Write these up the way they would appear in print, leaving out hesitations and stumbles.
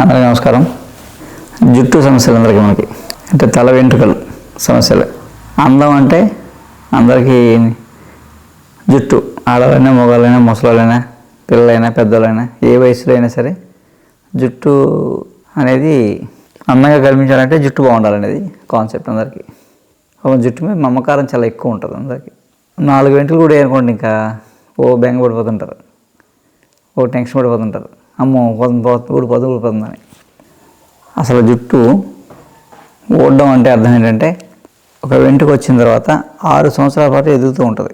అందరికీ నమస్కారం. జుట్టు సమస్యలు అందరికీ మనకి అంటే తల వెంట్రుకలు సమస్యలు. అందం అంటే అందరికీ జుట్టు, ఆడవాళ్ళైనా మగవాళ్ళైనా ముసలాళ్ళైనా పిల్లలైనా పెద్దలైనా ఏ వయసులో అయినా సరే జుట్టు అనేది అందంగా కనిపించాలంటే జుట్టు బాగుండాలనేది కాన్సెప్ట్ అందరికీ. జుట్టు మీద మమకారం చాలా ఎక్కువ ఉంటుంది అందరికీ. 4 వెంట్రుకలు కూడా అనుకోండి ఇంకా బెంగ పడిపోతుంటారు, టెన్షన్ పడిపోతుంటారు, అమ్మో ఊడిపోతుందని. అసలు జుట్టు ఊడడం అంటే అర్థం ఏంటంటే ఒక వెంట్రుక వచ్చిన తర్వాత 6 సంవత్సరాల పాటు ఎదుగుతూ ఉంటుంది.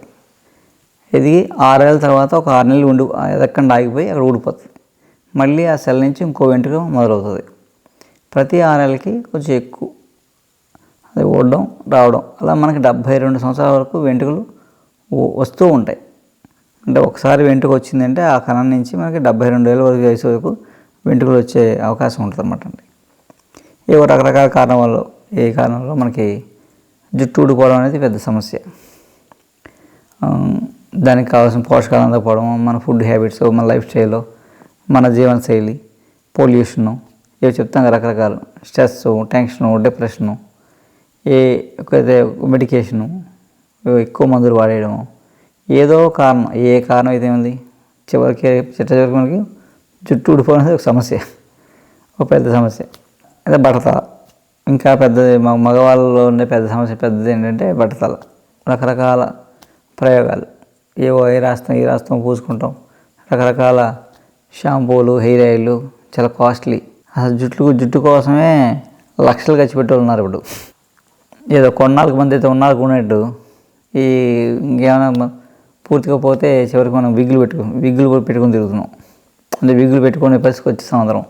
ఎదిగి 6 ఏళ్ళ తర్వాత ఒక 6 నెలలు ఎదక్కండి ఆగిపోయి అక్కడ ఊడిపోతుంది. మళ్ళీ ఆ సెల్ నుంచి ఇంకో వెంట్రుక మొదలవుతుంది. ప్రతి 6 ఏళ్ళకి కొంచెం ఎక్కువ అది ఊడడం రావడం, అలా మనకి 72 సంవత్సరాల వరకు వెంట్రుకలు వస్తూ ఉంటాయి. అంటే ఒకసారి వెంట్రుక వచ్చిందంటే ఆ కణం నుంచి మనకి 72 ఏళ్ళ వయసు వరకు వెంట్రుకలు వచ్చే అవకాశం ఉంటుంది అన్నమాట అండి. ఏవో రకరకాల కారణాల్లో మనకి జుట్టు ఊడిపోవడం అనేది పెద్ద సమస్య. దానికి కావాల్సిన పోషకాలు అందకపోవడం, మన ఫుడ్ హ్యాబిట్స్, మన లైఫ్ స్టైల్, మన జీవనశైలి, పొల్యూషను, ఏవో చెప్తాం రకరకాలు, స్ట్రెస్, టెన్షను, డిప్రెషను, మెడికేషను, ఎక్కువ మందులు వాడేయడము, ఏదో కారణం, ఏ కారణం అయితే ఉంది చివరికి మనకి జుట్టు ఊడిపోవడం అనేది ఒక సమస్య, ఒక పెద్ద సమస్య. అదే బట్టతల ఇంకా పెద్దది. మగవాళ్ళలో ఉండే పెద్ద సమస్య పెద్దది ఏంటంటే బట్టతల. రకరకాల ప్రయోగాలు, ఏవో ఈ రాస్తాం పూసుకుంటాం, రకరకాల షాంపూలు, హెయిర్ ఆయిల్ చాలా కాస్ట్లీ. అసలు జుట్టు కోసమే లక్షలు ఖర్చు పెట్టేవాళ్ళు ఇప్పుడు. ఏదో కొన్నాళ్ళకు మంది అయితే ఉన్నాళ్ళకు ఉన్నట్టు ఈ ఇంకేమైనా పూర్తిగా పోతే చివరికి మనం విగ్గులు పెట్టుకొని తిరుగుతున్నాం. అంటే విగ్గులు పెట్టుకునే పరిస్థితికి వచ్చేసాం అందరం.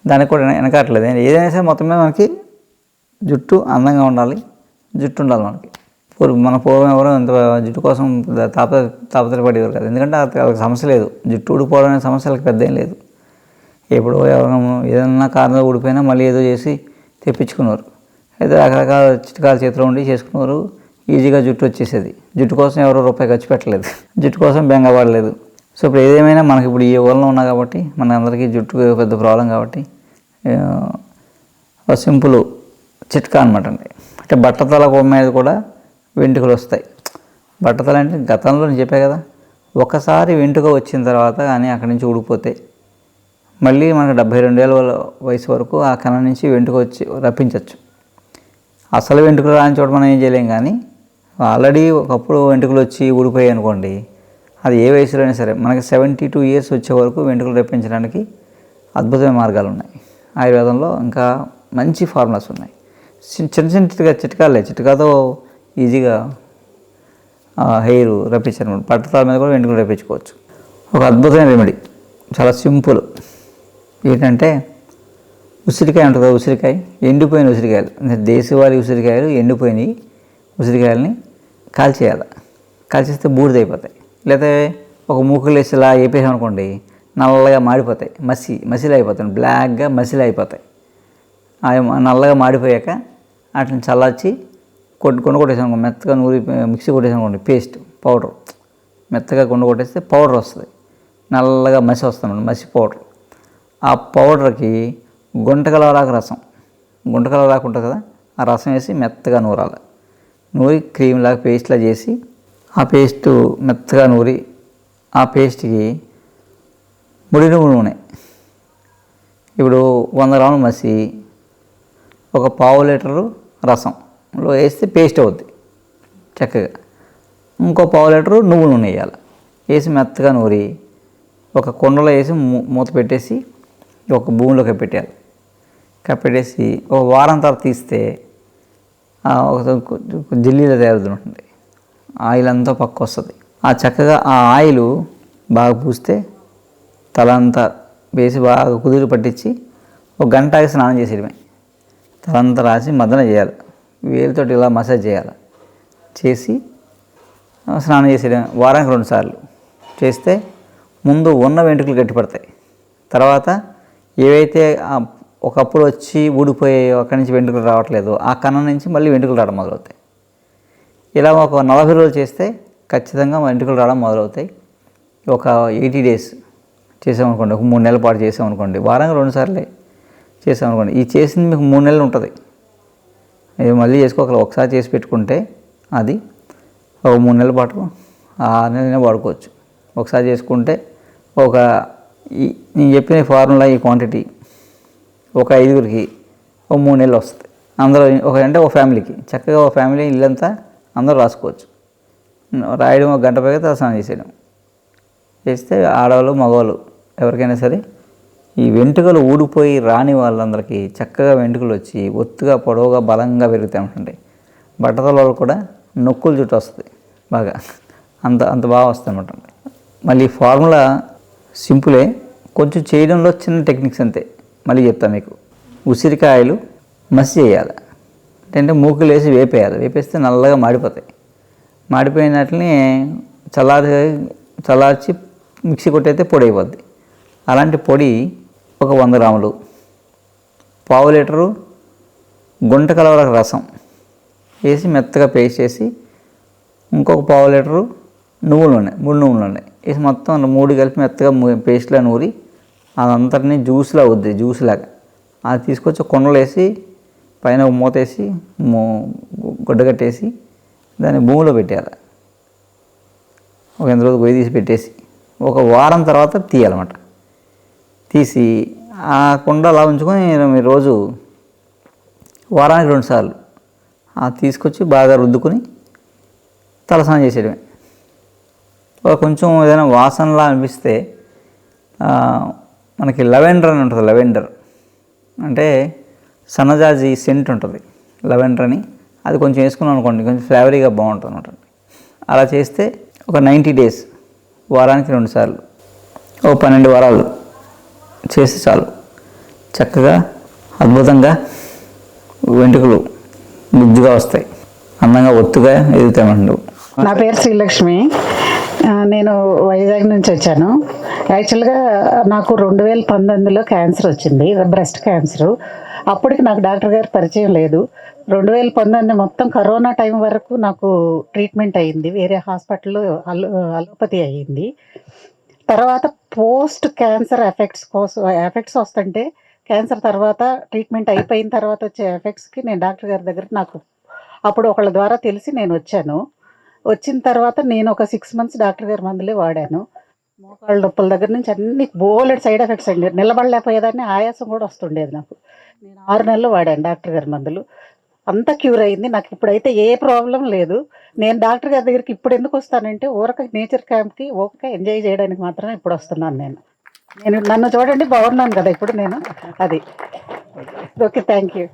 దానికి కూడా వెనకట్లేదు. ఏదైనా సరే మొత్తం మీద మనకి జుట్టు అందంగా ఉండాలి, జుట్టు ఉండాలి మనకి. మన పూర్వం ఎవరో ఇంత జుట్టు కోసం తాపత్రపడేవారు కదా, ఎందుకంటే వాళ్ళకి సమస్య లేదు. జుట్టు ఊడిపోవడం అనే సమస్యలకు పెద్ద ఏం లేదు. ఎప్పుడో ఎవరైనా ఏదైనా కారణంలో ఊడిపోయినా మళ్ళీ ఏదో చేసి తెప్పించుకున్నారు. అయితే రకరకాల చిట్కాల చేతిలో ఉండి చేసుకున్నారు, ఈజీగా జుట్టు వచ్చేసేది. జుట్టు కోసం ఎవరో రూపాయి ఖర్చు పెట్టలేదు, జుట్టు కోసం బెంగ పడలేదు. సో ఇప్పుడు ఏదేమైనా మనకి ఇప్పుడు ఈ ఊళ్ళో ఉన్నా కాబట్టి మన అందరికీ జుట్టు పెద్ద ప్రాబ్లం కాబట్టి ఒక సింపుల్ చిట్కా అనమాట అండి. అంటే బట్టతల మీద కూడా వెంట్రుకలు వస్తాయి. బట్టతల అంటే గతంలో నేను చెప్పా కదా, ఒకసారి వెంట్రుక వచ్చిన తర్వాత కానీ అక్కడి నుంచి ఊడిపోతే మళ్ళీ మనకు 72 ఏళ్ళ వయసు వరకు ఆ కణం నుంచి వెంట్రుక వచ్చి రప్పించవచ్చు. అసలు వెంట్రుకలు రాని చోట మనం ఏం చేయలేం, కానీ ఆల్రెడీ ఒకప్పుడు వెంట్రుకలు వచ్చి ఊడిపోయాయి అనుకోండి, అది ఏ వయసులో అయినా సరే మనకి 72 ఇయర్స్ వచ్చే వరకు వెంట్రుకలు రప్పించడానికి అద్భుతమైన మార్గాలు ఉన్నాయి. ఆయుర్వేదంలో ఇంకా మంచి ఫార్ములాస్ ఉన్నాయి. చిన్న చిట్కాతో ఈజీగా హెయిర్ రప్పించారు. పట్టతల మీద కూడా వెంట్రుకలు రప్పించుకోవచ్చు. ఒక అద్భుతమైన రెమెడీ, చాలా సింపుల్. ఏంటంటే ఉసిరికాయ ఉంటుంది, ఉసిరికాయ, ఎండిపోయిన ఉసిరికాయలు, దేశవాళీ ఉసిరికాయలు, ఎండిపోయిన ఉసిరికాయలని కాల్చేయాలి. కాల్చేస్తే బూడిద అయిపోతాయి. లేదా ఒక మూకులు వేసి ఇలా వేపేసాం అనుకోండి, నల్లగా మాడిపోతాయి, మసిలు అయిపోతాయి, బ్లాక్గా మసిలు అయిపోతాయి. నల్లగా మాడిపోయాక వాటిని చల్లార్చి కొట్టేసాం అనుకోండి, మెత్తగా నూరి మిక్సీ కొట్టేసాం అనుకోండి, పేస్ట్ పౌడర్ మెత్తగా కొట్టేస్తే పౌడర్ వస్తుంది, నల్లగా మసి వస్తుంది, మసి పౌడర్. ఆ పౌడర్కి గుంటకలవరాకు రసం, గుంటకలవరాకు ఉంటుంది కదా, ఆ రసం వేసి మెత్తగా నూరాలి. నూరి క్రీమ్లాగా పేస్ట్లా చేసి ఆ పేస్టు మెత్తగా నూరి ఆ పేస్ట్కి ముడి నూనె, ఇప్పుడు 100 గ్రాములు మసి ఒక 1/2 లీటరు రసంలో వేస్తే పేస్ట్ అవుద్ది చక్కగా. ఇంకో 1/2 లీటరు నువ్వుల నూనె వేయాలి. వేసి మెత్తగా నూరి ఒక కుండలో వేసి మూత పెట్టేసి ఒక భూమిలో కప్పెట్టేసి ఒక వారం తర్వాత తీస్తే ఒక జిల్లీలో తయారవుతుంటుంది. ఆయిల్ అంతా పక్క వస్తుంది. ఆ చక్కగా ఆ ఆయిల్ బాగా పూస్తే తలంతా వేసి బాగా కుదురు పట్టించి ఒక గంట ఆగి స్నానం చేసేయడమే. తలంతా రాసి మదన చేయాలి, వేలుతో ఇలా మసాజ్ చేయాలి. చేసి స్నానం చేసేయడమే. వారానికి 2 సార్లు చేస్తే ముందు ఉన్న వెంట్రుకలు గట్టిపడతాయి. తర్వాత ఏవైతే ఒకప్పుడు వచ్చి ఊడిపోయి అక్కడి నుంచి వెంట్రుకలు రావట్లేదు, ఆ కణం నుంచి మళ్ళీ వెంట్రుకలు రావడం మొదలవుతాయి. ఇలా ఒక 40 రోజులు చేస్తే ఖచ్చితంగా వెంట్రుకలు రావడం మొదలవుతాయి. ఒక 80 డేస్ చేసామనుకోండి, ఒక 3 నెలల పాటు చేసామనుకోండి, వారానికి 2 సార్లే చేసామనుకోండి, ఈ చేసింది మీకు 3 నెలలు ఉంటుంది. ఇది మళ్ళీ చేసుకోగల ఒకసారి చేసి పెట్టుకుంటే అది ఒక 3 నెలల పాటు 6 నెలలైనా వాడుకోవచ్చు. ఒకసారి చేసుకుంటే ఒక నేను చెప్పిన ఫార్ములా, ఈ క్వాంటిటీ ఒక 5గురికి ఒక 3 నెలలు వస్తుంది. అందరూ ఒక ఫ్యామిలీకి చక్కగా ఒక ఫ్యామిలీ ఇల్లంతా అందరూ రాసుకోవచ్చు. రాయడం 1 గంట పైగా తలస్నానం చేసేయడం చేస్తే ఆడవాళ్ళు మగవాళ్ళు ఎవరికైనా సరే ఈ వెంట్రుకలు ఊడిపోయి రాని వాళ్ళందరికీ చక్కగా వెంట్రుకలు వచ్చి ఒత్తుగా పొడవుగా బలంగా పెరుగుతూ ఉంటాయి. బట్టతల కూడా నొక్కులు చుట్టూ వస్తుంది బాగా, అంత బాగా వస్తుంది అన్నమాట. మళ్ళీ ఫార్ములా సింపులే, కొంచెం చేయడంలో చిన్న టెక్నిక్స్ అంతే. మళ్ళీ చెప్తాను మీకు. ఉసిరికాయలు మసి చేయాలి, అంటే మూకులు వేసి వేపేస్తే నల్లగా మాడిపోతాయి. మాడిపోయినట్లని చల్లార్చి మిక్సీ కొట్టయితే పొడి అయిపోద్ది. అలాంటి పొడి ఒక 100 గ్రాములు, పావు లీటరు గుంట కలవర రసం వేసి మెత్తగా పేస్ట్ చేసి, ఇంకొక పావు లీటరు నువ్వుల నూనె 3 నువ్వుల నూనె వేసి మొత్తం 3 కలిపి మెత్తగా పేస్ట్లా నూరి అదంతటినీ జ్యూస్లా అవుద్ది, జ్యూస్లాగా అది తీసుకొచ్చి కుండలు వేసి పైన మూతేసి గుడ్డ కట్టేసి దాన్ని భూమిలో పెట్టేయాలి. ఒక 8 రోజులు గొయ్యి తీసి పెట్టేసి ఒక వారం తర్వాత తీయాలన్నమాట. తీసి ఆ కుండ అలా ఉంచుకొని మీరు రోజు వారానికి 2 సార్లు తీసుకొచ్చి బాగా రుద్దుకొని తలస్నానం చేసేయడమే. కొంచెం ఏదైనా వాసనలా అనిపిస్తే మనకి లెవెండర్ అని ఉంటుంది. లెవెండర్ అంటే సన్నజాజి సెంట్ ఉంటుంది, లెవెండర్ అని. అది కొంచెం వేసుకున్నాం అనుకోండి, కొంచెం ఫ్లేవరీగా బాగుంటుంది అనమాట. అలా చేస్తే ఒక 90 డేస్, వారానికి 2 సార్లు, ఓ 12 వారాలు చేస్తే చాలు. చక్కగా అద్భుతంగా వెంట్రుకలు గుజ్జుగా వస్తాయి, అందంగా ఒత్తుగా ఎదుగుతామండి. నా పేరు శ్రీలక్ష్మి. నేను వైజాగ్ నుంచి వచ్చాను. యాక్చువల్గా నాకు 2019లో క్యాన్సర్ వచ్చింది, బ్రెస్ట్ క్యాన్సరు. అప్పటికి నాకు డాక్టర్ గారి పరిచయం లేదు. 2019 మొత్తం కరోనా టైం వరకు నాకు ట్రీట్మెంట్ అయ్యింది, వేరే హాస్పిటల్లో అలోపతి అయ్యింది. తర్వాత పోస్ట్ క్యాన్సర్ ఎఫెక్ట్స్ వస్తుంటే, క్యాన్సర్ తర్వాత ట్రీట్మెంట్ అయిపోయిన తర్వాత వచ్చే ఎఫెక్ట్స్కి నేను డాక్టర్ గారి దగ్గర నాకు అప్పుడు ఒకళ్ళ ద్వారా తెలిసి నేను వచ్చాను. వచ్చిన తర్వాత నేను ఒక 6 months డాక్టర్ గారి మందులే వాడాను. మోకాళ్ళ నొప్పుల దగ్గర నుంచి అన్ని బోలెడ్ సైడ్ ఎఫెక్ట్స్ అండి. నిలబడలేకపోయేదాన్ని, ఆయాసం కూడా వస్తుండేది నాకు. నేను 6 నెలలు వాడాను డాక్టర్ గారి మందులు, అంతా క్యూర్ అయింది. నాకు ఇప్పుడైతే ఏ ప్రాబ్లం లేదు. నేను డాక్టర్ గారి దగ్గరికి ఇప్పుడు ఎందుకు వస్తానంటే, నేచర్ క్యాంప్కి ఎంజాయ్ చేయడానికి మాత్రమే ఇప్పుడు వస్తున్నాను. నేను నన్ను చూడండి, బాగున్నాను కదా ఇప్పుడు నేను. అది ఓకే, థ్యాంక్ యూ.